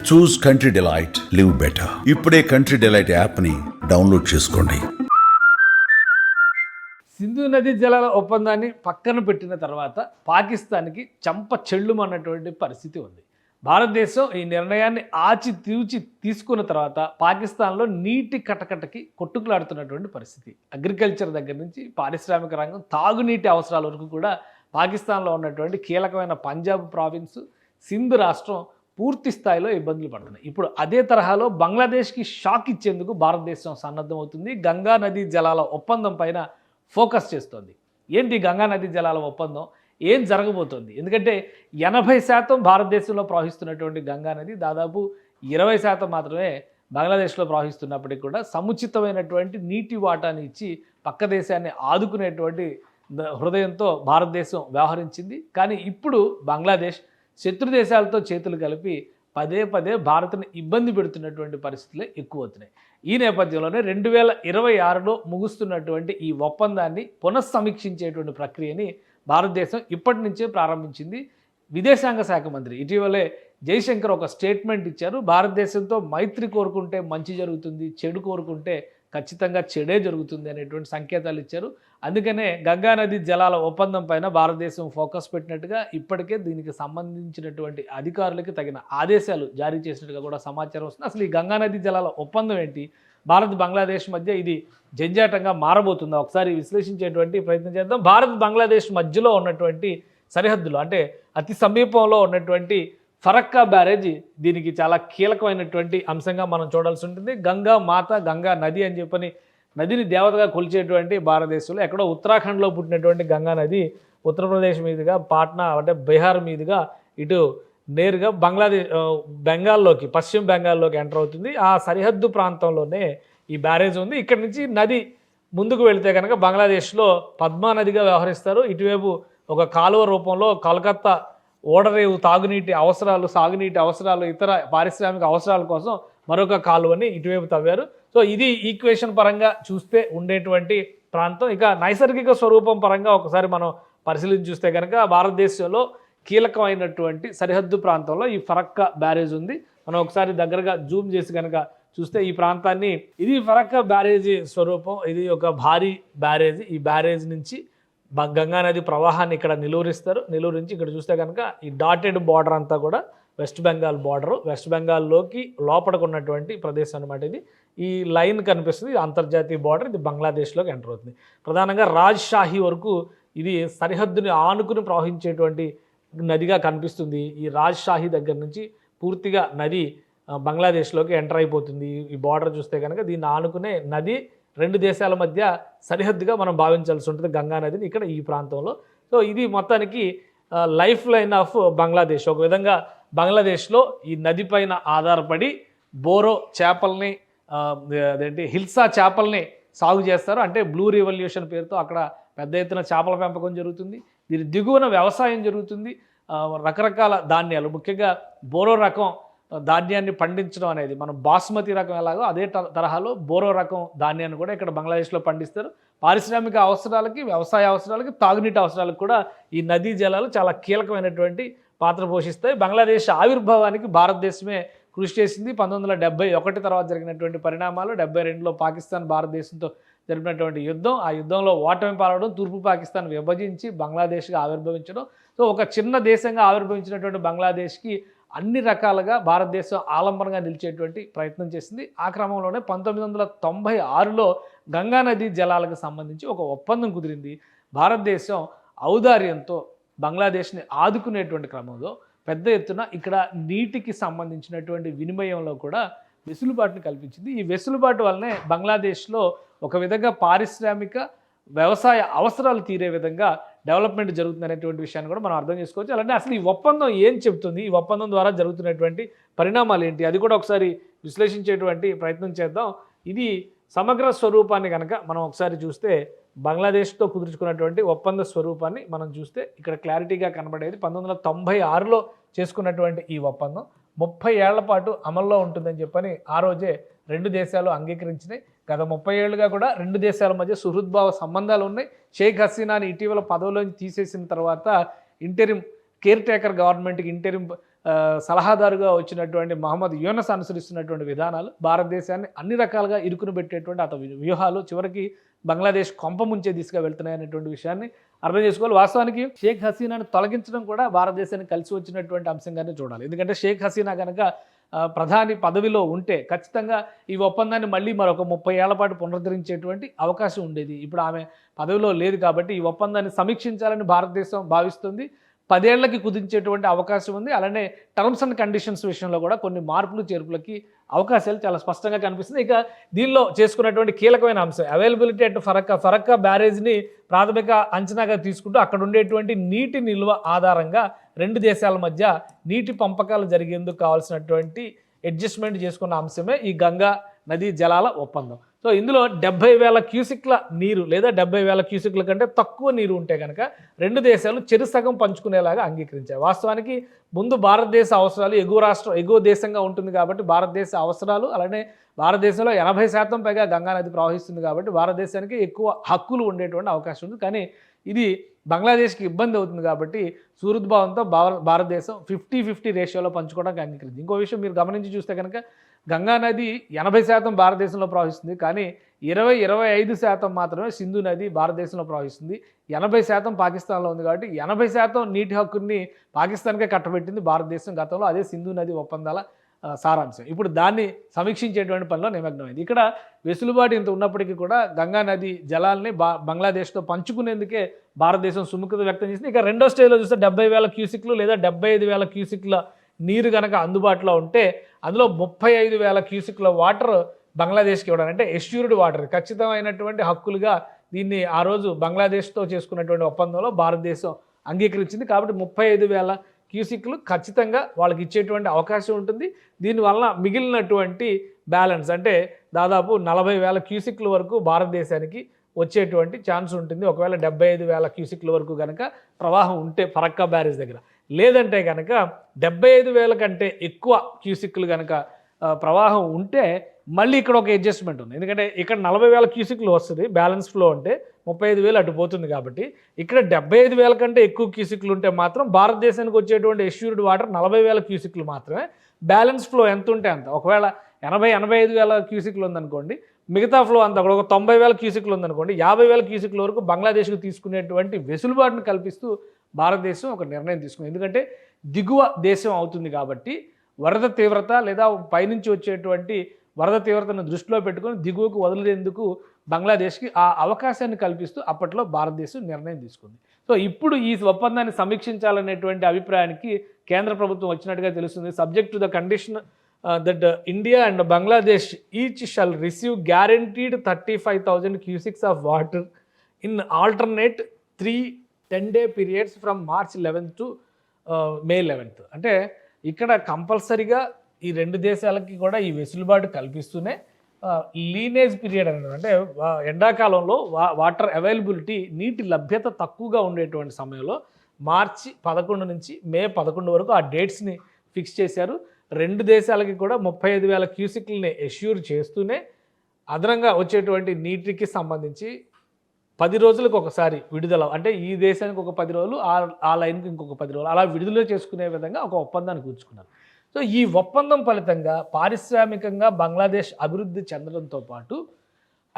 చూస్ country delight, live better. ఇప్పుడే country delight యాప్ని download చేసుకోండి. సింధు నదీ జలాల ఒప్పందాన్ని పక్కన పెట్టిన తర్వాత పాకిస్తాన్కి చెంప చెల్లుమన్నటువంటి పరిస్థితి ఉంది. భారతదేశం ఈ నిర్ణయాన్ని ఆచితూచి తీసుకున్న తర్వాత పాకిస్తాన్లో నీటి కటకటకి కొట్టుకులాడుతున్నటువంటి పరిస్థితి. అగ్రికల్చర్ దగ్గర నుంచి పారిశ్రామిక రంగం, తాగునీటి అవసరాల వరకు కూడా పాకిస్తాన్లో ఉన్నటువంటి కీలకమైన పంజాబ్ ప్రావిన్స్, సింధ్ రాష్ట్రం పూర్తి స్థాయిలో ఇబ్బందులు పడుతున్నాయి. ఇప్పుడు అదే తరహాలో బంగ్లాదేశ్కి షాక్ ఇచ్చేందుకు భారతదేశం సన్నద్ధమవుతుంది. గంగా నదీ జలాల ఒప్పందం పైన ఫోకస్ చేస్తోంది. ఏంటి గంగా నదీ జలాల ఒప్పందం, ఏం జరగబోతోంది? ఎందుకంటే 80% భారతదేశంలో ప్రవహిస్తున్నటువంటి గంగా నది దాదాపు 20% మాత్రమే బంగ్లాదేశ్లో ప్రవహిస్తున్నప్పటికీ కూడా సముచితమైనటువంటి నీటి వాటాని ఇచ్చి పక్క దేశాన్ని ఆదుకునేటువంటి హృదయంతో భారతదేశం వ్యవహరించింది. కానీ ఇప్పుడు బంగ్లాదేశ్ శత్రు దేశాలతో చేతులు కలిపి పదే పదే భారత్ని ఇబ్బంది పెడుతున్నటువంటి పరిస్థితులే ఎక్కువ అవుతున్నాయి. ఈ నేపథ్యంలోనే 2026లో ముగుస్తున్నటువంటి ఈ ఒప్పందాన్ని పునఃసమీక్షించేటువంటి ప్రక్రియని భారతదేశం ఇప్పటి నుంచే ప్రారంభించింది. విదేశాంగ శాఖ మంత్రి ఇటీవలే జైశంకర్ ఒక స్టేట్మెంట్ ఇచ్చారు. భారతదేశంతో మైత్రి కోరుకుంటే మంచి జరుగుతుంది, చెడు కోరుకుంటే ఖచ్చితంగా చెడే జరుగుతుంది అనేటువంటి సంకేతాలు ఇచ్చారు. అందుకనే గంగా నది జలాల ఒప్పందం పైన భారతదేశం ఫోకస్ పెట్టినట్టుగా ఇప్పటికే దీనికి సంబంధించినటువంటి అధికారులకి తగిన ఆదేశాలు జారీ చేసినట్టుగా కూడా సమాచారం వస్తుంది. అసలు ఈ గంగా నది జలాల ఒప్పందం ఏంటి, భారత్ బంగ్లాదేశ్ మధ్య ఇది జంజాటంగా మారబోతుందా, ఒకసారి విశ్లేషించేటువంటి ప్రయత్నం చేద్దాం. భారత్ బంగ్లాదేశ్ మధ్యలో ఉన్నటువంటి సరిహద్దులు, అంటే అతి సమీపంలో ఉన్నటువంటి ఫరక్కా బ్యారేజ్ దీనికి చాలా కీలకమైనటువంటి అంశంగా మనం చూడాల్సి ఉంటుంది. గంగా మాత, గంగా నది అని చెప్పని నదిని దేవతగా కొలిచేటువంటి భారతదేశంలో ఎక్కడో ఉత్తరాఖండ్లో పుట్టినటువంటి గంగా నది ఉత్తరప్రదేశ్ మీదుగా పాట్నా అంటే బీహార్ మీదుగా ఇటు నేరుగా బెంగాల్లోకి, పశ్చిమ బెంగాల్లోకి ఎంటర్ అవుతుంది. ఆ సరిహద్దు ప్రాంతంలోనే ఈ బ్యారేజ్ ఉంది. ఇక్కడి నుంచి నది ముందుకు వెళితే కనుక బంగ్లాదేశ్లో పద్మా నదిగా వ్యవహరిస్తారు. ఇటువైపు ఒక కాలువ రూపంలో కలకత్తా ఓడరేవు తాగునీటి అవసరాలు, సాగునీటి అవసరాలు, ఇతర పారిశ్రామిక అవసరాల కోసం మరొక కాలువని ఇటువైపు తవ్వారు. సో ఇది ఈక్వేషన్ పరంగా చూస్తే ఉండేటువంటి ప్రాంతం. ఇక నైసర్గిక స్వరూపం పరంగా ఒకసారి మనం పరిశీలించి చూస్తే కనుక భారతదేశంలో కీలకమైనటువంటి సరిహద్దు ప్రాంతంలో ఈ ఫరక్కా బ్యారేజ్ ఉంది. మనం ఒకసారి దగ్గరగా జూమ్ చేసి కనుక చూస్తే ఈ ప్రాంతాన్ని, ఇది ఫరక్కా బ్యారేజీ స్వరూపం. ఇది ఒక భారీ బ్యారేజ్. ఈ బ్యారేజ్ నుంచి గంగా నది ప్రవాహాన్ని ఇక్కడ నిలువరిస్తారు. నిలువరించి ఇక్కడ చూస్తే కనుక ఈ డాటెడ్ బార్డర్ అంతా కూడా వెస్ట్ బెంగాల్ బార్డరు. వెస్ట్ బెంగాల్లోకి లోపలికి ఉన్నటువంటి ప్రదేశం అనమాట ఇది. ఈ లైన్ కనిపిస్తుంది, ఇది అంతర్జాతీయ బార్డర్. ఇది బంగ్లాదేశ్లోకి ఎంటర్ అవుతుంది. ప్రధానంగా రాజ్షాహి వరకు ఇది సరిహద్దుని ఆనుకుని ప్రవహించేటువంటి నదిగా కనిపిస్తుంది. ఈ రాజ్షాహి దగ్గర నుంచి పూర్తిగా నది బంగ్లాదేశ్లోకి ఎంటర్ అయిపోతుంది. ఈ బార్డర్ చూస్తే కనుక దీన్ని ఆనుకునే నది రెండు దేశాల మధ్య సరిహద్దుగా మనం భావించాల్సి ఉంటుంది గంగా నదిని ఇక్కడ ఈ ప్రాంతంలో. సో ఇది మొత్తానికి లైఫ్ లైన్ ఆఫ్ బంగ్లాదేశ్. ఒక విధంగా బంగ్లాదేశ్లో ఈ నది పైన ఆధారపడి బోరో చేపల్ని, అదేంటి హిల్సా చేపల్ని సాగు చేస్తారు. అంటే బ్లూ రివల్యూషన్ పేరుతో అక్కడ పెద్ద ఎత్తున చేపల పెంపకం జరుగుతుంది. దీని దిగువన వ్యవసాయం జరుగుతుంది. రకరకాల ధాన్యాలు, ముఖ్యంగా బోరో రకం ధాన్యాన్ని పండించడం అనేది, మనం బాస్మతి రకం ఎలాగో అదే తరహాలో బోరో రకం ధాన్యాన్ని కూడా ఇక్కడ బంగ్లాదేశ్లో పండిస్తారు. పారిశ్రామిక అవసరాలకి, వ్యవసాయ అవసరాలకి, తాగునీటి అవసరాలకు కూడా ఈ నదీ జలాలు చాలా కీలకమైనటువంటి పాత్ర పోషిస్తాయి. బంగ్లాదేశ్ ఆవిర్భావానికి భారతదేశమే కృషి చేసింది. 1971 తర్వాత జరిగినటువంటి పరిణామాలు, 72లో పాకిస్తాన్ భారతదేశంతో జరిపినటువంటి యుద్ధం, ఆ యుద్ధంలో ఓటమి పాలవడం, తూర్పు పాకిస్తాన్ విభజించి బంగ్లాదేశ్గా ఆవిర్భవించడం. సో ఒక చిన్న దేశంగా ఆవిర్భవించినటువంటి బంగ్లాదేశ్కి అన్ని రకాలుగా భారతదేశం ఆలంబనగా నిలిచేటువంటి ప్రయత్నం చేసింది. ఆ క్రమంలోనే 1996లో గంగా నదీ జలాలకు సంబంధించి ఒక ఒప్పందం కుదిరింది. భారతదేశం ఔదార్యంతో బంగ్లాదేశ్ని ఆదుకునేటువంటి క్రమంలో పెద్ద ఎత్తున ఇక్కడ నీటికి సంబంధించినటువంటి వినిమయంలో కూడా వెసులుబాటును కల్పించింది. ఈ వెసులుబాటు వల్లనే బంగ్లాదేశ్లో ఒక విధంగా పారిశ్రామిక, వ్యవసాయ అవసరాలు తీరే విధంగా డెవలప్మెంట్ జరుగుతుంది అనేటువంటి విషయాన్ని కూడా మనం అర్థం చేసుకోవచ్చు. అలానే అసలు ఈ ఒప్పందం ఏం చెబుతుంది, ఈ ఒప్పందం ద్వారా జరుగుతున్నటువంటి పరిణామాలు ఏంటి, అది కూడా ఒకసారి విశ్లేషించేటువంటి ప్రయత్నం చేద్దాం. ఇది సమగ్ర స్వరూపాన్ని కనుక మనం ఒకసారి చూస్తే, బంగ్లాదేశ్తో కుదుర్చుకున్నటువంటి ఒప్పంద స్వరూపాన్ని మనం చూస్తే ఇక్కడ క్లారిటీగా కనబడేది 1996లో చేసుకున్నటువంటి ఈ ఒప్పందం 30 ఏళ్ల పాటు అమల్లో ఉంటుందని చెప్పని ఆ రోజే రెండు దేశాలు అంగీకరించినాయి. గత 30 ఏళ్లుగా కూడా రెండు దేశాల మధ్య సుహృద్భావ సంబంధాలు ఉన్నాయి. షేక్ హసీనాని ఇటీవల పదవిలోంచి తీసేసిన తర్వాత ఇంటరిమ్ కేర్ టేకర్ గవర్నమెంట్కి ఇంటరిమ్ సలహాదారుగా వచ్చినటువంటి మహమ్మద్ యూనస్ అనుసరిస్తున్నటువంటి విధానాలు భారతదేశాన్ని అన్ని రకాలుగా ఇరుకును పెట్టేటువంటి వ్యూహాలు చివరికి బంగ్లాదేశ్ కొంప ముంచే దిశగా వెళ్తున్నాయనేటువంటి విషయాన్ని అర్థం చేసుకోవాలి. వాస్తవానికి షేక్ హసీనాను తొలగించడం కూడా భారతదేశానికి కలిసి వచ్చినటువంటి అంశంగానే చూడాలి. ఎందుకంటే షేక్ హసీనా కనుక ప్రధాని పదవిలో ఉంటే ఖచ్చితంగా ఈ ఒప్పందాన్ని మళ్ళీ మరొక 30 ఏళ్ల పాటు పునరుద్ధరించేటువంటి అవకాశం ఉండేది. ఇప్పుడు ఆమె పదవిలో లేదు కాబట్టి ఈ ఒప్పందాన్ని సమీక్షించాలని భారతదేశం భావిస్తుంది. 10 ఏళ్లకి కుదించేటువంటి అవకాశం ఉంది. అలానే టర్మ్స్ అండ్ కండిషన్స్ విషయంలో కూడా కొన్ని మార్పులు చేర్పులకి అవకాశాలు చాలా స్పష్టంగా కనిపిస్తుంది. ఇక దీనిలో చేసుకున్నటువంటి కీలకమైన అంశం అవైలబిలిటీ అట్ ఫరక్కా బ్యారేజ్ని ప్రాథమిక అంచనాగా తీసుకుంటూ అక్కడ ఉండేటువంటి నీటి నిల్వ ఆధారంగా 2 దేశాల మధ్య నీటి పంపకాలు జరిగేందుకు కావాల్సినటువంటి అడ్జస్ట్మెంట్ చేసుకున్న అంశమే ఈ గంగా నదీ జలాల ఒప్పందం. సో ఇందులో 70,000 క్యూసిక్ల నీరు లేదా 70,000 క్యూసిక్ల కంటే తక్కువ నీరు ఉంటే కనుక 2 దేశాలు చెరుసగం పంచుకునేలాగా అంగీకరించాయి. వాస్తవానికి ముందు భారతదేశ అవసరాలు ఎగువ దేశంగా ఉంటుంది కాబట్టి భారతదేశ అవసరాలు అలానే భారతదేశంలో 80% పైగా గంగానది ప్రవహిస్తుంది కాబట్టి భారతదేశానికి ఎక్కువ హక్కులు ఉండేటువంటి అవకాశం ఉంది. కానీ ఇది బంగ్లాదేశ్కి ఇబ్బంది అవుతుంది కాబట్టి సూరుద్భావంతో భారతదేశం 50-50 రేషియోలో పంచుకోవడానికి అంగీకరించింది. ఇంకో విషయం మీరు గమనించి చూస్తే కనుక గంగానది 80% భారతదేశంలో ప్రవహిస్తుంది. కానీ 20-25% మాత్రమే సింధు నది భారతదేశంలో ప్రవహిస్తుంది. 80% పాకిస్తాన్లో ఉంది కాబట్టి 80% నీటి హక్కుని పాకిస్తాన్కే కట్టబెట్టింది భారతదేశం గతంలో. అదే సింధు నది ఒప్పందాల సారాంశం. ఇప్పుడు దాన్ని సమీక్షించేటువంటి పనిలో నిమగ్నమైంది. ఇక్కడ వెసులుబాటు ఇంత ఉన్నప్పటికీ కూడా గంగా నది జలాల్ని బంగ్లాదేశ్తో పంచుకునేందుకే భారతదేశం సుముఖత వ్యక్తం చేసింది. ఇక రెండో స్టేజ్లో చూస్తే 70,000 క్యూసిక్లు లేదా 75,000 క్యూసిక్ల నీరు కనుక అందుబాటులో ఉంటే అందులో 35,000 క్యూసిక్ల వాటర్ బంగ్లాదేశ్కి ఇవ్వడం అంటే ఎష్యూర్డ్ వాటర్ ఖచ్చితమైనటువంటి హక్కులుగా దీన్ని ఆ రోజు బంగ్లాదేశ్తో చేసుకున్నటువంటి ఒప్పందంలో భారతదేశం అంగీకరించింది. కాబట్టి 35,000 క్యూసిక్లు ఖచ్చితంగా వాళ్ళకి ఇచ్చేటువంటి అవకాశం ఉంటుంది. దీనివల్ల మిగిలినటువంటి బ్యాలెన్స్ అంటే దాదాపు 40,000 క్యూసిక్ల వరకు భారతదేశానికి వచ్చేటువంటి ఛాన్స్ ఉంటుంది. ఒకవేళ 75,000 క్యూసిక్ల వరకు కనుక ప్రవాహం ఉంటే ఫరక్కా బ్యారేజ్ దగ్గర, లేదంటే కనుక 75,000 కంటే ఎక్కువ క్యూసిక్లు కనుక ప్రవాహం ఉంటే మళ్ళీ ఇక్కడ ఒక అడ్జస్ట్మెంట్ ఉంది. ఎందుకంటే ఇక్కడ 40,000 క్యూసిక్లు వస్తుంది బ్యాలెన్స్ ఫ్లో అంటే 35,000 అటు పోతుంది కాబట్టి ఇక్కడ 75,000 కంటే ఎక్కువ క్యూసిక్లు ఉంటే మాత్రం భారతదేశానికి వచ్చేటువంటి ఎష్యూర్డ్ వాటర్ 40,000 క్యూసిక్లు మాత్రమే. బ్యాలెన్స్ ఫ్లో ఎంత ఉంటే అంత, ఒకవేళ 80,000-85,000 క్యూసిక్లు ఉందనుకోండి, మిగతా ఫ్లో అంతా కూడా ఒక 90,000 క్యూసిక్లు ఉందనుకోండి, 50,000 క్యూసిక్ల వరకు బంగ్లాదేశ్కు తీసుకునేటువంటి వెసులుబాటును కల్పిస్తూ భారతదేశం ఒక నిర్ణయం తీసుకుంది. ఎందుకంటే దిగువ దేశం అవుతుంది కాబట్టి వరద తీవ్రత లేదా పైనుంచి వచ్చేటువంటి వరద తీవ్రతను దృష్టిలో పెట్టుకొని దిగువకు వదిలేందుకు బంగ్లాదేశ్కి ఆ అవకాశాన్ని కల్పిస్తూ అప్పట్లో భారతదేశం నిర్ణయం తీసుకుంది. సో ఇప్పుడు ఈ ఒప్పందాన్ని సమీక్షించాలనేటువంటి అభిప్రాయానికి కేంద్ర ప్రభుత్వం వచ్చినట్టుగా తెలుస్తుంది. Subject to the condition that India and Bangladesh each shall receive guaranteed 35,000 cusecs of water in alternate 3 10-day periods from March 11th to May 11th. అంటే ఇక్కడ కంపల్సరీగా ఈ 2 దేశాలకి కూడా ఈ వెసులుబాటు కల్పిస్తూనే లీనేజ్ పీరియడ్ అనేది అంటే ఎండాకాలంలో వాటర్ అవైలబిలిటీ నీటి లభ్యత తక్కువగా ఉండేటువంటి సమయంలో మార్చి 11 నుంచి మే 11 వరకు ఆ డేట్స్ని ఫిక్స్ చేశారు. 2 దేశాలకి కూడా 35,000 క్యూసిక్లని ఎష్యూర్ చేస్తూనే అదనంగా వచ్చేటువంటి నీటికి సంబంధించి 10 రోజులకు ఒకసారి విడుదల అంటే ఈ దేశానికి ఒక 10 రోజులు ఆ లైన్కి ఇంకొక 10 రోజులు అలా విడుదల చేసుకునే విధంగా ఒక ఒప్పందాన్ని కూర్చుకున్నారు. సో ఈ ఒప్పందం ఫలితంగా పారిశ్రామికంగా బంగ్లాదేశ్ అభివృద్ధి చెందడంతో పాటు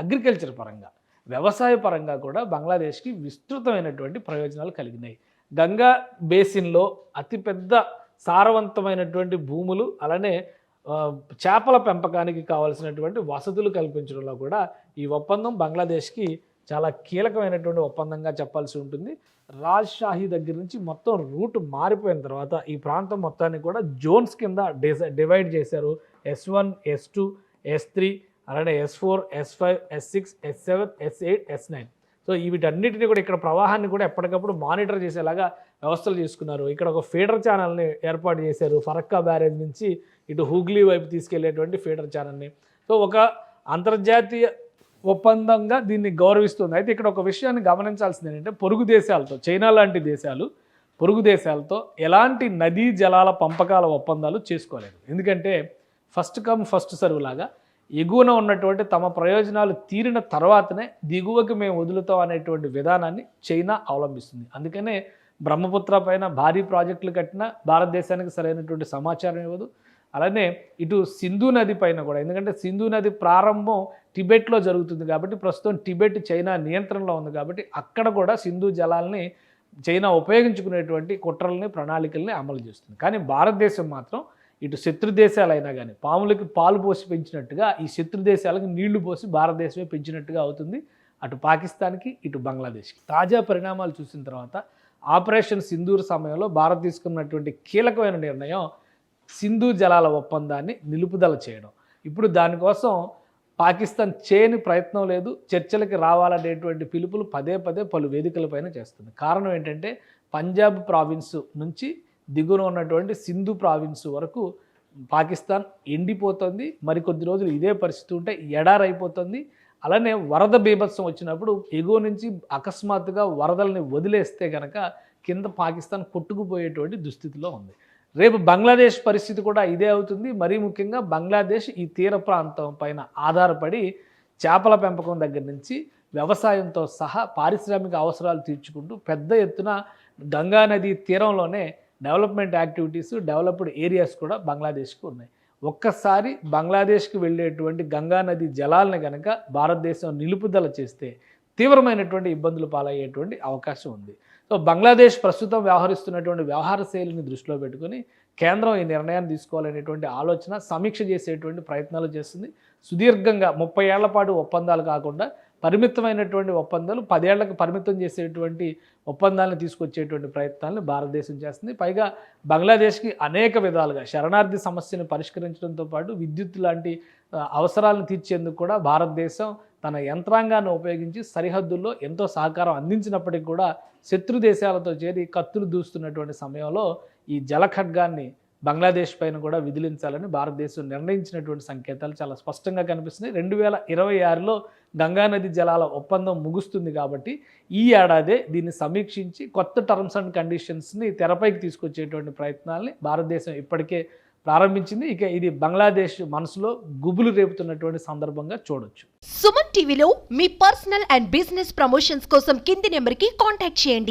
అగ్రికల్చర్ పరంగా వ్యవసాయ పరంగా కూడా బంగ్లాదేశ్కి విస్తృతమైనటువంటి ప్రయోజనాలు కలిగినాయి. గంగా బేసిన్లో అతిపెద్ద సారవంతమైనటువంటి భూములు అలానే చేపల పెంపకానికి కావాల్సినటువంటి వసతులు కల్పించడంలో కూడా ఈ ఒప్పందం బంగ్లాదేశ్కి చాలా కీలకమైనటువంటి ఒప్పందంగా చెప్పాల్సి ఉంటుంది. రాజ్షాహీ దగ్గర నుంచి మొత్తం రూట్ మారిపోయిన తర్వాత ఈ ప్రాంతం మొత్తాన్ని కూడా జోన్స్ కింద డివైడ్ చేశారు. S1, S2, S3 అలానే S4, S5, S6, S7, S8, S9. So వీటన్నిటిని కూడా ఇక్కడ ప్రవాహాన్ని కూడా ఎప్పటికప్పుడు మానిటర్ చేసేలాగా వ్యవస్థలు చేసుకున్నారు. ఇక్కడ ఒక ఫీడర్ ఛానల్ని ఏర్పాటు చేశారు. ఫరక్కా బ్యారేజ్ నుంచి ఇటు హూగ్లీ వైపు తీసుకెళ్లేటువంటి ఫీడర్ ఛానల్ని. సో ఒక అంతర్జాతీయ ఒప్పందంగా దీన్ని గౌరవిస్తుంది. అయితే ఇక్కడ ఒక విషయాన్ని గమనించాల్సింది ఏంటంటే పొరుగు దేశాలతో చైనా లాంటి దేశాలు పొరుగు దేశాలతో ఎలాంటి నదీ జలాల పంపకాల ఒప్పందాలు చేసుకోలేదు. ఎందుకంటే ఫస్ట్ కమ్ ఫస్ట్ సర్వ్ లాగా ఎగువన ఉన్నటువంటి తమ ప్రయోజనాలు తీరిన తర్వాతనే దిగువకి మేము వదులుతాం అనేటువంటి విధానాన్ని చైనా అవలంబిస్తుంది. అందుకనే బ్రహ్మపుత్ర పైన భారీ ప్రాజెక్టులు కట్టినా భారతదేశానికి సరైనటువంటి సమాచారం ఇవ్వదు. అలానే ఇటు సింధు నది పైన కూడా, ఎందుకంటే సింధు నది ప్రారంభం టిబెట్లో జరుగుతుంది కాబట్టి ప్రస్తుతం టిబెట్ చైనా నియంత్రణలో ఉంది కాబట్టి అక్కడ కూడా సింధు జలాల్ని చైనా ఉపయోగించుకునేటువంటి కుట్రల్ని ప్రణాళికల్ని అమలు చేస్తుంది. కానీ భారతదేశం మాత్రం ఇటు శత్రు దేశాలైనా కానీ పాములకి పాలు పోసి పెంచినట్టుగా ఈ శత్రు దేశాలకు నీళ్లు పోసి భారతదేశమే పెంచినట్టుగా అవుతుంది అటు పాకిస్తాన్కి ఇటు బంగ్లాదేశ్కి. తాజా పరిణామాలు చూసిన తర్వాత ఆపరేషన్ సింధూర్ సమయంలో భారత్ తీసుకున్నటువంటి కీలకమైన నిర్ణయం సింధు జలాల ఒప్పందాన్ని నిలుపుదల చేయడం. ఇప్పుడు దానికోసం పాకిస్తాన్ చేయని ప్రయత్నం లేదు, చర్చలకి రావాలనేటువంటి పిలుపులు పదే పదే పలు వేదికలపైన చేస్తుంది. కారణం ఏంటంటే పంజాబ్ ప్రావిన్స్ నుంచి దిగువన ఉన్నటువంటి సింధు ప్రావిన్స్ వరకు పాకిస్తాన్ ఎండిపోతుంది. మరికొద్ది రోజులు ఇదే పరిస్థితి ఉంటే ఎడారైపోతుంది. అలానే వరద బీభత్సం వచ్చినప్పుడు ఎగువ నుంచి అకస్మాత్తుగా వరదల్ని వదిలేస్తే కనుక కింద పాకిస్తాన్ కొట్టుకుపోయేటువంటి దుస్థితిలో ఉంది. రేపు బంగ్లాదేశ్ పరిస్థితి కూడా ఇదే అవుతుంది. మరీ ముఖ్యంగా బంగ్లాదేశ్ ఈ తీర ప్రాంతం పైన ఆధారపడి చేపల పెంపకం దగ్గర నుంచి వ్యవసాయంతో సహా పారిశ్రామిక అవసరాలు తీర్చుకుంటూ పెద్ద ఎత్తున గంగా నది తీరంలోనే డెవలప్మెంట్ యాక్టివిటీస్, డెవలప్డ్ ఏరియాస్ కూడా బంగ్లాదేశ్కి ఉన్నాయి. ఒక్కసారి బంగ్లాదేశ్కి వెళ్ళేటువంటి గంగా నది జలాలను కనుక భారతదేశం నిలుపుదల చేస్తే తీవ్రమైనటువంటి ఇబ్బందులు పాలయ్యేటువంటి అవకాశం ఉంది. సో బంగ్లాదేశ్ ప్రస్తుతం వ్యవహరిస్తున్నటువంటి వ్యవహార శైలిని దృష్టిలో పెట్టుకుని కేంద్రం ఈ నిర్ణయాన్ని తీసుకోవాలనేటువంటి ఆలోచన, సమీక్ష చేసేటువంటి ప్రయత్నాలు చేస్తుంది. సుదీర్ఘంగా 30 ఏళ్ల పాటు ఒప్పందాలు కాకుండా పరిమితమైనటువంటి ఒప్పందాలు 10 ఏళ్లకు పరిమితం చేసేటువంటి ఒప్పందాలను తీసుకొచ్చేటువంటి ప్రయత్నాలను భారతదేశం చేస్తుంది. పైగా బంగ్లాదేశ్కి అనేక విధాలుగా శరణార్థి సమస్యను పరిష్కరించడంతో పాటు విద్యుత్ లాంటి అవసరాలను తీర్చేందుకు కూడా భారతదేశం తన యంత్రాంగాన్ని ఉపయోగించి సరిహద్దుల్లో ఎంతో సహకారం అందించినప్పటికీ కూడా శత్రు దేశాలతో చేరి కత్తులు దూస్తున్నటువంటి సమయంలో ఈ జలఖడ్గాన్ని బంగ్లాదేశ్ పైన కూడా విధిలించాలని భారతదేశం నిర్ణయించినటువంటి సంకేతాలు చాలా స్పష్టంగా కనిపిస్తున్నాయి. 2026లో గంగానది జలాల ఒప్పందం ముగుస్తుంది కాబట్టి ఈ ఏడాదే దీన్ని సమీక్షించి కొత్త టర్మ్స్ అండ్ కండిషన్స్ని తెరపైకి తీసుకొచ్చేటువంటి ప్రయత్నాల్ని భారతదేశం ఇప్పటికే ప్రారంభించింది. ఇక ఇది బంగ్లాదేశ్ మనసులో గుబులు రేపుతున్నటువంటి సందర్భంగా చూడొచ్చు. సుమన్ టీవీలో మీ పర్సనల్ అండ్ బిజినెస్ ప్రమోషన్స్ కోసం కింది నెంబర్కి కాంటాక్ట్ చేయండి.